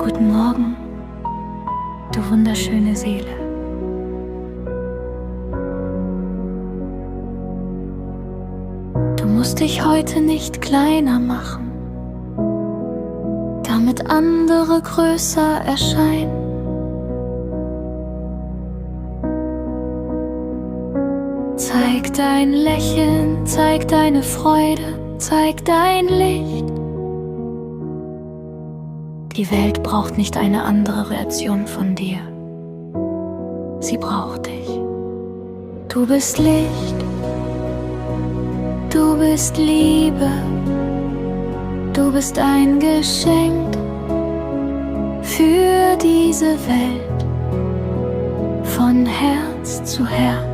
Guten Morgen, du wunderschöne Seele. Du musst dich heute nicht kleiner machen, damit andere größer erscheinen. Zeig dein Lächeln, zeig deine Freude, zeig dein Licht. Die Welt braucht nicht eine andere Reaktion von dir. Sie braucht dich. Du bist Licht, du bist Liebe, du bist ein Geschenk für diese Welt, von Herz zu Herz.